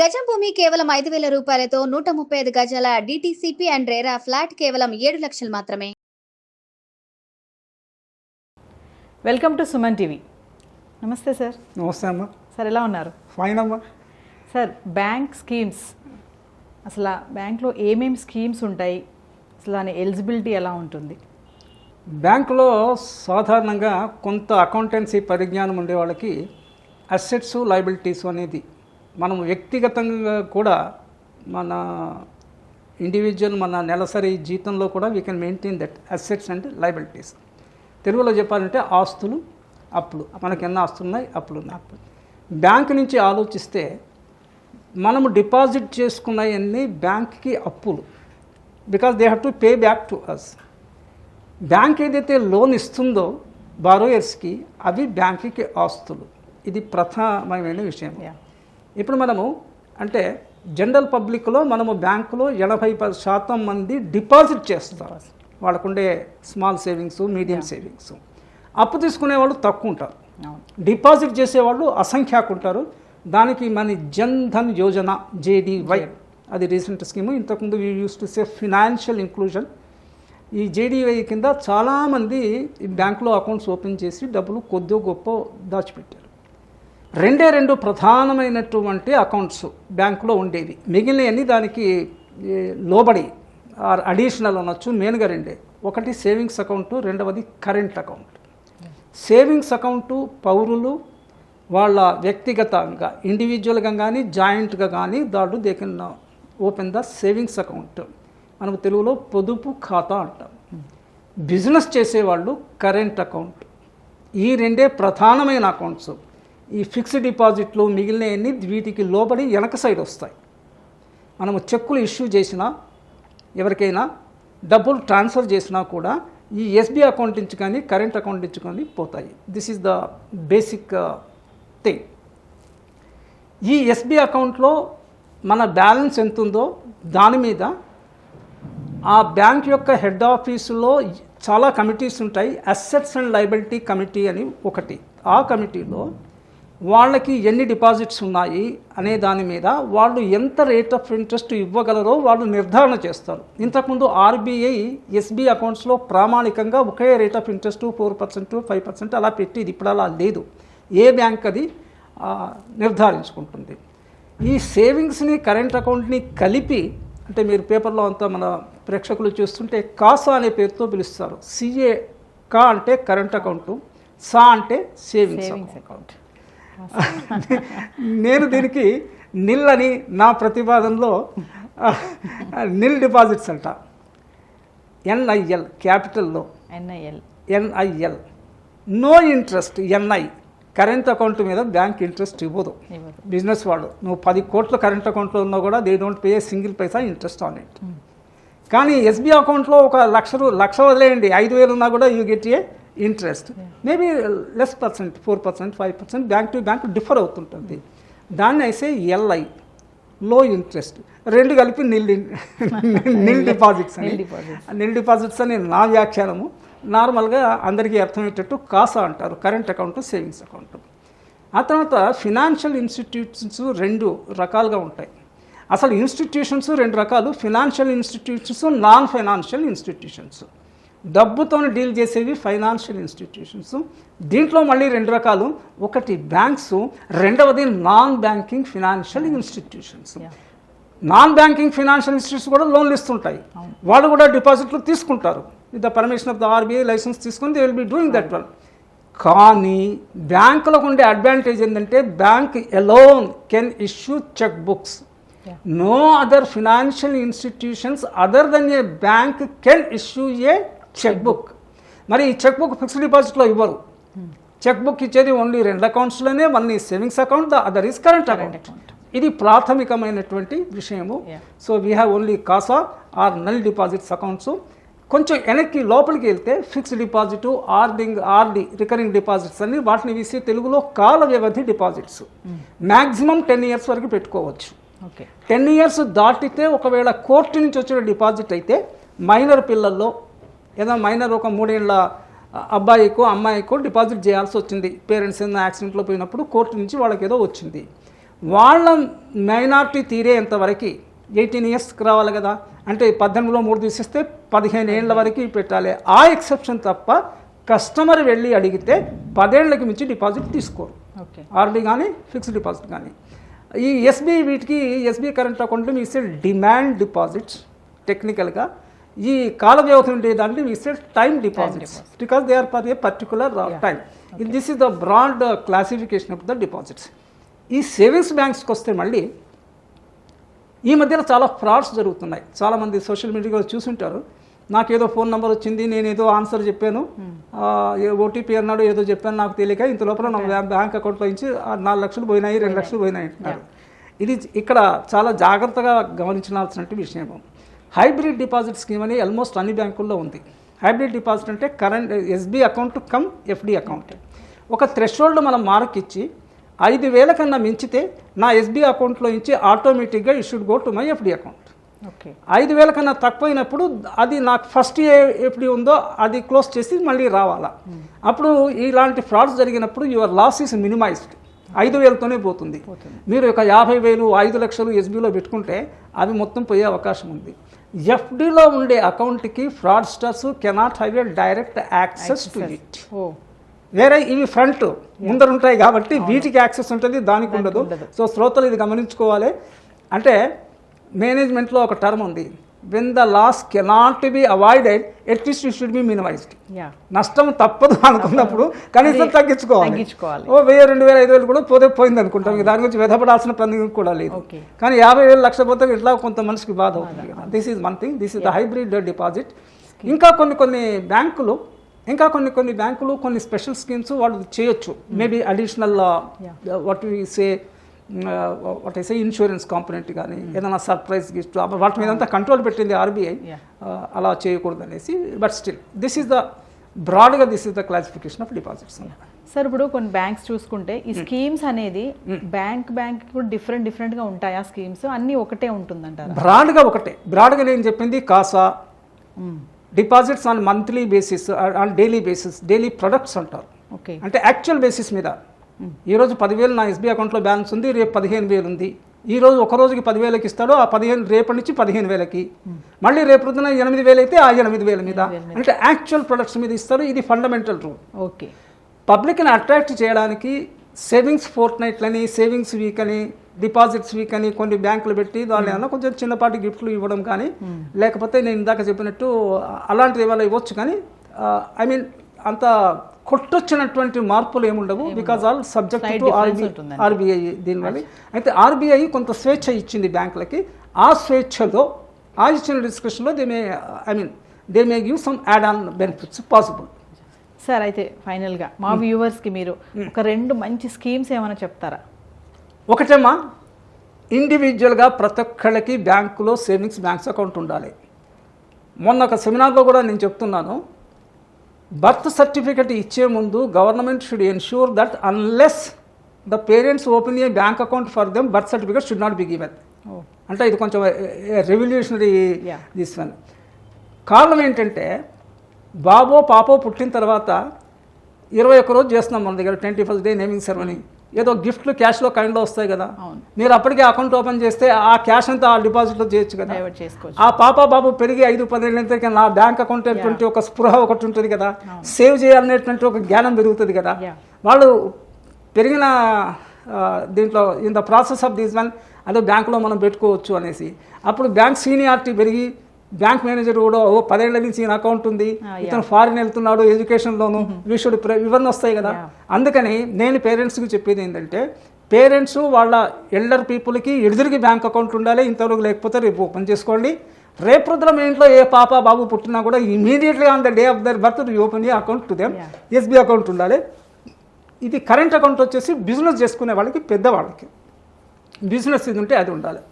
గజం భూమి కేవలం 5,000 రూపాయలతో 135 గజాల డిటిసిపి అండ్ రేరా ఫ్లాట్ కేవలం 7 లక్షలు మాత్రమే. Welcome to Suman TV. నమస్తే సార్. నమస్తే అమ్మా. సార్ ఎలా ఉన్నారు? ఫైన్ అమ్మా. సార్, బ్యాంక్ స్కీమ్స్, అసలు బ్యాంక్లో ఏమేమి స్కీమ్స్ ఉంటాయి, అసలు దాని ఎలిజిబిలిటీ ఎలా ఉంటుంది? బ్యాంకులో సాధారణంగా కొంత అకౌంటెన్సీ పరిజ్ఞానం ఉండే వాళ్ళకి అసెట్స్ లయబిలిటీస్ అనేది మనం వ్యక్తిగతంగా కూడా మన ఇండివిజువల్ మన నెలసరి జీతంలో కూడా we can maintain that assets and liabilities. తెలుగులో చెప్పాలంటే ఆస్తులు అప్పులు. మనకి ఎన్ని ఆస్తులు ఉన్నాయి, అప్పులు ఉన్నాయి. బ్యాంక్ నుంచి ఆలోచిస్తే మనము డిపాజిట్ చేసుకున్నవన్నీ బ్యాంక్కి అప్పులు, because they have to pay back to us. Bank ఏదైతే లోన్ ఇస్తుందో బారోయర్స్కి అవి బ్యాంక్కి ఆస్తులు. ఇది ప్రధానమైన విషయం. ఇప్పుడు మనము అంటే జనరల్ పబ్లిక్లో మనము బ్యాంకులో 80% మంది డిపాజిట్ చేస్తారు. వాళ్ళకుండే స్మాల్ సేవింగ్స్, మీడియం సేవింగ్స్. అప్పు తీసుకునే వాళ్ళు తక్కువ ఉంటారు, డిపాజిట్ చేసేవాళ్ళు అసంఖ్యాకు ఉంటారు. దానికి మన జన్ ధన్ యోజన JDY అది రీసెంట్ స్కీము. ఇంతకుముందు we use to say financial inclusion. ఈ JDY కింద చాలామంది బ్యాంకులో అకౌంట్స్ ఓపెన్ చేసి డబ్బులు కొద్దిగా గొప్ప దాచిపెట్టారు. రెండు ప్రధానమైనటువంటి అకౌంట్స్ బ్యాంకులో ఉండేవి. మిగిలినవన్నీ దానికి లోబడి ఆర్ అడిషనల్ అనొచ్చు. మెయిన్గా రెండే, ఒకటి సేవింగ్స్ అకౌంటు, రెండవది కరెంట్ అకౌంట్. సేవింగ్స్ అకౌంటు పౌరులు వాళ్ళ వ్యక్తిగతంగా ఇండివిజువల్గా కానీ జాయింట్గా కానీ దాడు they can open the savings account. మనకు తెలుగులో పొదుపు ఖాతా అంటాం. బిజినెస్ చేసేవాళ్ళు కరెంట్ అకౌంట్. ఈ రెండే ప్రధానమైన అకౌంట్స్. ఈ ఫిక్స్డ్ డిపాజిట్లు మిగిలినవన్నీ వీటికి లోబడి వెనక సైడ్ వస్తాయి. మనము చెక్కులు ఇష్యూ చేసినా, ఎవరికైనా డబ్బులు ట్రాన్స్ఫర్ చేసినా కూడా ఈ SB అకౌంట్ నుంచి కానీ కరెంట్ అకౌంట్ నుంచి కానీ పోతాయి. This is the basic thing. ఈ SB అకౌంట్లో మన బ్యాలెన్స్ ఎంత ఉందో దాని మీద ఆ బ్యాంక్ యొక్క హెడ్ ఆఫీసులో చాలా కమిటీస్ ఉంటాయి. అసెట్స్ అండ్ లయబిలిటీ కమిటీ అని ఒకటి. ఆ కమిటీలో వాళ్ళకి ఎన్ని డిపాజిట్స్ ఉన్నాయి అనే దాని మీద వాళ్ళు ఎంత రేట్ ఆఫ్ ఇంట్రెస్ట్ ఇవ్వగలరో వాళ్ళు నిర్ధారణ చేస్తారు. ఇంతకుముందు RBI SB అకౌంట్స్లో ప్రామాణికంగా ఒకే రేట్ ఆఫ్ ఇంట్రెస్ట్ 4%, 5% అలా పెట్టేది. ఇప్పుడు అలా లేదు. ఏ బ్యాంక్ అది నిర్ధారించుకుంటుంది. ఈ సేవింగ్స్ని కరెంట్ అకౌంట్ని కలిపి, అంటే మీరు పేపర్లో అంతా మన ప్రేక్షకులు చూస్తుంటే కాసా అనే పేరుతో పిలుస్తారు. కా అంటే కరెంట్ అకౌంటు, సా అంటే సేవింగ్స్ అకౌంట్. నేను దీనికి నిల్ అని నా ప్రతిపాదనలో నిల్ డిపాజిట్స్ అంట. NIL క్యాపిటల్లో NIL no interest. NI current account మీద బ్యాంక్ ఇంట్రెస్ట్ ఇవ్వదు. బిజినెస్ వాడు నువ్వు 10 కోట్ల కరెంట్ అకౌంట్లో ఉన్నా కూడా they don't pay single paisa interest on it. కానీ SB అకౌంట్లో ఒక లక్ష వదిలేయండి, 5,000 ఉన్నా కూడా you get a interest. Maybe less percent, 4%, 5% bank to bank differ అవుతుంటుంది. దాన్ని అయితే LI లో ఇంట్రెస్ట్. రెండు కలిపి నిల్ డిపాజిట్స్ అని. నిల్ డిపాజిట్స్ అని నా వ్యాఖ్యానము. నార్మల్గా అందరికీ అర్థమయ్యేటట్టు కాసా అంటారు, కరెంట్ అకౌంట్, సేవింగ్స్ అకౌంట్. ఆ తర్వాత ఫినాన్షియల్ ఇన్స్టిట్యూషన్స్ 2 రకాలుగా ఉంటాయి. అసలు ఇన్స్టిట్యూషన్స్ 2 రకాలు: financial institutions, non financial institutions. డబ్బుతో డీల్ చేసేవి ఫైనాన్షియల్ ఇన్స్టిట్యూషన్స్. దీంట్లో మళ్ళీ 2 రకాలు. ఒకటి బ్యాంక్స్, రెండవది non banking financial institutions. Non banking financial institutes కూడా లోన్లు ఇస్తుంటాయి. వాళ్ళు కూడా డిపాజిట్లు తీసుకుంటారు. With the permission of the RBI licence తీసుకొని they will be doing that one. కానీ బ్యాంకులకు ఉండే అడ్వాంటేజ్ ఏంటంటే bank alone can issue cheque books. No other financial institutions other than a bank can issue a cheque book. మరి ఈ cheque book fixed డిపాజిట్లో ఇవ్వరు. Cheque book ఇచ్చేది only 2 అకౌంట్స్లోనే. వన్ ఈ savings account, the other is current account. ఇది ప్రాథమికమైనటువంటి విషయము. So we have only CASA or null deposits accounts. కొంచెం వెనక్కి లోపలికి వెళ్తే fixed deposit, RD recurring deposits అని వాటిని వేసి తెలుగులో కాల వ్యవధి డిపాజిట్స్. మ్యాక్సిమం 10 years వరకు పెట్టుకోవచ్చు. 10 years దాటితే ఒకవేళ కోర్టు నుంచి వచ్చిన డిపాజిట్ అయితే మైనర్ పిల్లల్లో ఏదో మైనర్ ఒక 3 ఏళ్ళ అబ్బాయికో అమ్మాయికో డిపాజిట్ చేయాల్సి వచ్చింది. పేరెంట్స్ ఏదైనా యాక్సిడెంట్లో పోయినప్పుడు కోర్టు నుంచి వాళ్ళకి ఏదో వచ్చింది. వాళ్ళ మైనార్టీ తీరేంత వరకు 18 ఇయర్స్కి రావాలి కదా, అంటే 18లో 3 తీసేస్తే 15 ఏళ్ళ వరకు పెట్టాలి. ఆ ఎక్సెప్షన్ తప్ప కస్టమర్ వెళ్ళి అడిగితే 10 ఏళ్ళకి మించి డిపాజిట్ తీసుకోరు, ఓకే. ఆర్డీ కానీ ఫిక్స్డ్ డిపాజిట్ కానీ. ఈ ఎస్బీఐ వీటికి ఎస్బీఐ కరెంట్ అకౌంట్ మీ ఇస్తే డిమాండ్ డిపాజిట్స్, టెక్నికల్గా ఈ కాల వ్యవధి ఉండే దాంట్లో మీ ఇస్తే time deposits, because they are for a particular time. This is the broad classification of the deposits. ఈ సేవింగ్స్ బ్యాంక్స్కి వస్తే మళ్ళీ ఈ మధ్యన చాలా ఫ్రాడ్స్ జరుగుతున్నాయి. చాలామంది సోషల్ మీడియాలో చూసుంటారు, నాకేదో ఫోన్ నెంబర్ వచ్చింది, నేను ఏదో ఆన్సర్ చెప్పాను, ఓటీపీ అన్నాడు, ఏదో చెప్పాను నాకు తెలియక, ఇంత లోపల నా బ్యాంక్ అకౌంట్లో నుంచి 4 లక్షలు పోయినాయి, 2 లక్షలు పోయినాయి అంటున్నారు. ఇది ఇక్కడ చాలా జాగ్రత్తగా గమనించాల్సిన విషయం. హైబ్రిడ్ డిపాజిట్ స్కీమ్ అని ఆల్మోస్ట్ అన్ని బ్యాంకుల్లో ఉంది. హైబ్రిడ్ డిపాజిట్ అంటే current SB account come FD account. ఒక థ్రెషోల్డ్ మనం మార్క్ ఇచ్చి 5,000 కన్నా మించితే నా ఎస్బీ అకౌంట్లో నుంచి ఆటోమేటిక్గా it should go to my FD account. 5,000 కన్నా తక్కువైనప్పుడు అది నాకు ఫస్ట్ ఎఫ్డి ఉందో అది క్లోజ్ చేసి మళ్ళీ రావాలా. అప్పుడు ఇలాంటి ఫ్రాడ్స్ జరిగినప్పుడు యువర్ లాస్ ఈస్ మినిమైజ్డ్. 5,000తోనే పోతుంది. మీరు ఒక 50,000 5 లక్షలు ఎస్బీలో పెట్టుకుంటే అవి మొత్తం పోయే అవకాశం ఉంది. ఎఫ్డీలో ఉండే అకౌంట్కి fraudsters cannot have a direct access to it. వేరే ఇవి ఫ్రంట్ ముందర ఉంటాయి కాబట్టి వీటికి యాక్సెస్ ఉంటుంది, దానికి ఉండదు. సో శ్రోతలు ఇది గమనించుకోవాలి. అంటే మేనేజ్మెంట్లో ఒక టర్మ్ ఉంది, when the loss cannot be avoided at least it should be minimized. నష్టం తప్పదు అనుకున్నప్పుడు కనీసం తగ్గించుకోవాలి. ఓ 1,000, 2,000, 5,000 కూడా పోయింది అనుకుంటాం, దాని గురించి వ్యధపడాల్సిన పని కూడా లేదు. కానీ 50,000 లక్ష పోతే ఇట్లా కొంత మనిషికి బాధ అవుతుంది కదా. This is one thing, this is the hybrid deposit. ఇంకా కొన్ని బ్యాంకులు కొన్ని స్పెషల్ స్కీమ్స్ వాళ్ళు చేయొచ్చు. Maybe additional what I say insurance component కానీ ఏదైనా సర్ప్రైజ్ గిఫ్ట్ వాటి మీద అంతా కంట్రోల్ పెట్టింది ఆర్బీఐ, అలా చేయకూడదు అనేసి. But still this is the బ్రాడ్గా this is the classification of deposits. Sir ఇప్పుడు కొన్ని బ్యాంక్స్ చూసుకుంటే ఈ స్కీమ్స్ అనేది బ్యాంక్ కూడా డిఫరెంట్గా ఉంటాయి. ఆ స్కీమ్స్ అన్నీ ఒకటే ఉంటుందంటారు? బ్రాడ్గా నేను చెప్పింది CASA deposits on monthly basis, on daily basis, daily products అంటారు. అంటే యాక్చువల్ బేసిస్ మీద ఈరోజు 10,000 నా ఎస్బీ అకౌంట్లో బ్యాలెన్స్ ఉంది, రేపు 15,000 ఉంది. ఈరోజు ఒక రోజుకి 10,000కి ఇస్తాడు, ఆ 15 రేపటి నుంచి 15,000కి, మళ్ళీ రేపు పొద్దున 8,000 అయితే ఆ 8,000 మీద, అంటే యాక్చువల్ ప్రొడక్ట్స్ మీద ఇస్తారు. ఇది ఫండమెంటల్ రూల్. ఓకే. పబ్లిక్ని అట్రాక్ట్ చేయడానికి సేవింగ్స్ ఫోర్ట్ నైట్లని, సేవింగ్స్ వీక్ అని, డిపాజిట్స్ వీక్ అని కొన్ని బ్యాంకులు పెట్టి దాని ఏమన్నా కొంచెం చిన్నపాటి గిఫ్ట్లు ఇవ్వడం కానీ, లేకపోతే నేను ఇందాక చెప్పినట్టు అలాంటిది ఏమైనా ఇవ్వచ్చు. కానీ ఐ మీన్ అంత కొట్టొచ్చినటువంటి మార్పులు ఏముండవు, because all subject to RBI దీనివల్ల. అయితే ఆర్బీఐ కొంత స్వేచ్ఛ ఇచ్చింది బ్యాంకులకి. ఆ స్వేచ్ఛలో ఆ ఇచ్చిన డిస్కషన్లో they may give some add on benefits possible. Sir అయితే ఫైనల్గా మా వ్యూవర్స్కి మీరు ఒక 2 మంచి స్కీమ్స్ ఏమైనా చెప్తారా? ఒకటేమా, ఇండివిజువల్గా ప్రతి ఒక్కళ్ళకి బ్యాంకులో సేవింగ్స్ బ్యాంక్స్ అకౌంట్ ఉండాలి. మొన్న ఒక సెమినార్లో కూడా నేను చెప్తున్నాను, బర్త్ సర్టిఫికెట్ ఇచ్చే ముందు government should ensure that unless the parents open A bank account for them birth certificate should not be given. అంటే ఇది కొంచెం రెవల్యూషనరీ దిస్ వన్. కారణం ఏంటంటే బాబో పాపో పుట్టిన తర్వాత 21 రోజు చేస్తున్నాం మన దగ్గర 21st డే నేమింగ్ సెరమనీ. ఏదో గిఫ్ట్లు క్యాష్లో కైండ్లో వస్తాయి కదా, మీరు అప్పటికే అకౌంట్ ఓపెన్ చేస్తే ఆ క్యాష్ అంతా ఆ డిపాజిట్లో చేయొచ్చు కదా. ఆ పాప బాబు పెరిగి 5-10 ఏళ్ళ నా బ్యాంక్ అకౌంట్ అనేటువంటి ఒక స్పృహ ఒకటి ఉంటుంది కదా, సేవ్ చేయాలనేటువంటి ఒక జ్ఞానం పెరుగుతుంది కదా. వాళ్ళు పెరిగిన దీంట్లో in the process of this one అదే బ్యాంకులో మనం పెట్టుకోవచ్చు అనేసి. అప్పుడు బ్యాంక్ సీనియారిటీ పెరిగి బ్యాంక్ మేనేజర్ కూడా 10 ఏళ్ల నుంచి ఈయన అకౌంట్ ఉంది, ఇతను ఫారిన్ వెళ్తున్నాడు, ఎడ్యుకేషన్ లోను విషుడు ఇవన్నీ వస్తాయి కదా. అందుకని నేను పేరెంట్స్కి చెప్పేది ఏంటంటే, పేరెంట్స్ వాళ్ళ ఎల్డర్ పీపుల్కి ఎదురుకి బ్యాంక్ అకౌంట్ ఉండాలి. ఇంతవరకు లేకపోతే రేపు ఓపెన్ చేసుకోండి. రేపు పొద్దున మీ ఇంట్లో ఏ పాప బాబు పుట్టినా కూడా immediately on the day of their birth open account to them. SB account ఉండాలి. ఇది కరెంట్ అకౌంట్ వచ్చేసి బిజినెస్ చేసుకునే వాళ్ళకి, పెద్దవాళ్ళకి బిజినెస్ ఇది ఉంటే అది ఉండాలి.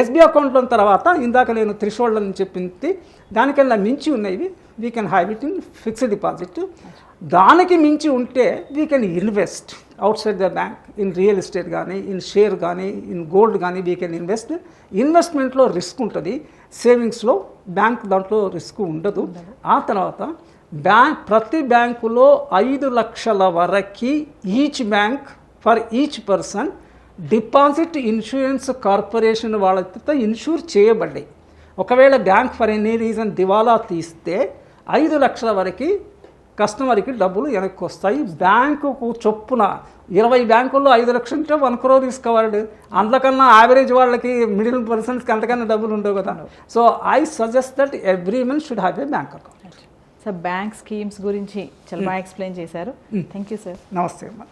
ఎస్బీ అకౌంట్లో తర్వాత ఇందాక నేను థ్రెషోల్డ్ అని చెప్పింది, దానికన్నా మించి ఉన్నవి we can have it in fixed deposit. దానికి మించి ఉంటే we can invest out side the bank in real estate కానీ, ఇన్ షేర్ కానీ, ఇన్ గోల్డ్ కానీ వీ కెన్ ఇన్వెస్ట్. ఇన్వెస్ట్మెంట్లో రిస్క్ ఉంటుంది, సేవింగ్స్లో బ్యాంక్ దాంట్లో రిస్క్ ఉండదు. ఆ తర్వాత ప్రతి బ్యాంకులో 5 లక్షల వరకు each bank for each person deposit insurance corporation వాళ్ళతో ఇన్సూర్ చేయబడ్డాయి. ఒకవేళ బ్యాంక్ ఫర్ ఎనీ రీజన్ దివాలా తీస్తే 5 లక్షల వరకు కస్టమర్కి డబ్బులు వెనక్కి వస్తాయి. బ్యాంకుకు చొప్పున 20 బ్యాంకుల్లో 5 లక్షలు అంటే 1 crore తీసుకోవాలి. అందుకన్నా యావరేజ్ వాళ్ళకి మిడిల్ పర్సన్స్కి అంతకన్నా డబ్బులు ఉండవు కదా. So I suggest that every one should have a bank account. Sir bank schemes గురించి చాలా బాగా ఎక్స్ప్లెయిన్ చేశారు. Thank you sir. నమస్తే అమ్మా.